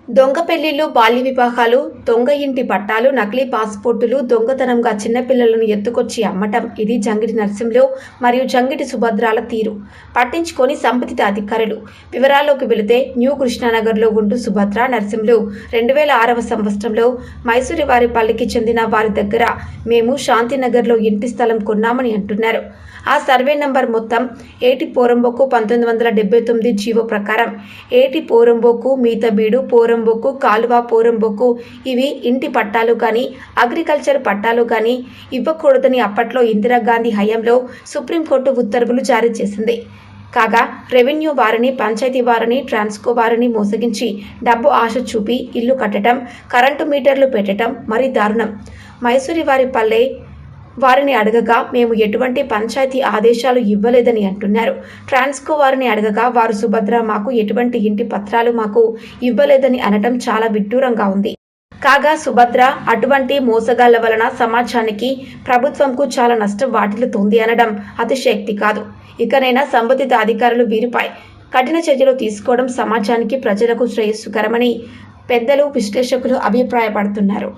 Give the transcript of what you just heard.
దొంగ పెళ్లిళ్లు, బాల్య వివాహాలు, దొంగ ఇంటి పట్టాలు, నకిలీ పాస్పోర్టులు, దొంగతనంగా చిన్నపిల్లలను ఎత్తుకొచ్చి అమ్మటం ఇది జంగిటి నర్సింలో మరియు జంగిటి సుభద్రాల తీరు పట్టించుకొని సంబంధిత అధికారులు. వివరాల్లోకి వెళితే న్యూ కృష్ణానగర్లో ఉంటూ సుభద్ర నర్సింలు 2006వ సంవత్సరంలో మైసూరివారిపల్లికి చెందిన వారి దగ్గర మేము శాంతినగర్లో ఇంటి స్థలం కొన్నామని అంటున్నారు. ఆ సర్వే నంబర్ మొత్తం ఏటి పోరంబోకు 1979 జీవో ప్రకారం ఏటి పోరంబోకు, మీతబీడు పోరంబోకు, కాలువ పోరంబోకు ఇవి ఇంటి పట్టాలు కానీ అగ్రికల్చర్ పట్టాలు కానీ ఇవ్వకూడదని అప్పట్లో ఇందిరాగాంధీ హయాంలో సుప్రీంకోర్టు ఉత్తర్వులు జారీ చేసింది. కాగా రెవెన్యూ వారిని, పంచాయతీ వారిని, ట్రాన్స్కో వారిని మోసగించి డబ్బు ఆశ చూపి ఇల్లు కట్టడం, కరెంటు మీటర్లు పెట్టడం మరీ దారుణం. మైసూరివారిపల్లె వారిని అడగగా మేము ఎటువంటి పంచాయతీ ఆదేశాలు ఇవ్వలేదని అంటున్నారు. ట్రాన్స్కో వారిని అడగగా వారు సుభద్ర మాకు ఎటువంటి ఇంటి పత్రాలు మాకు ఇవ్వలేదని అనటం చాలా విడ్డూరంగా ఉంది. కాగా సుభద్ర అటువంటి మోసగాళ్ల వలన సమాజానికి, ప్రభుత్వంకు చాలా నష్టం వాటిల్లుతుంది అనడం అతిశయోక్తి కాదు. ఇకనైనా సంబంధిత అధికారులు వీరిపై కఠిన చర్యలు తీసుకోవడం సమాజానికి, ప్రజలకు శ్రేయస్సుకరమని పెద్దలు, విశ్లేషకులు అభిప్రాయపడుతున్నారు.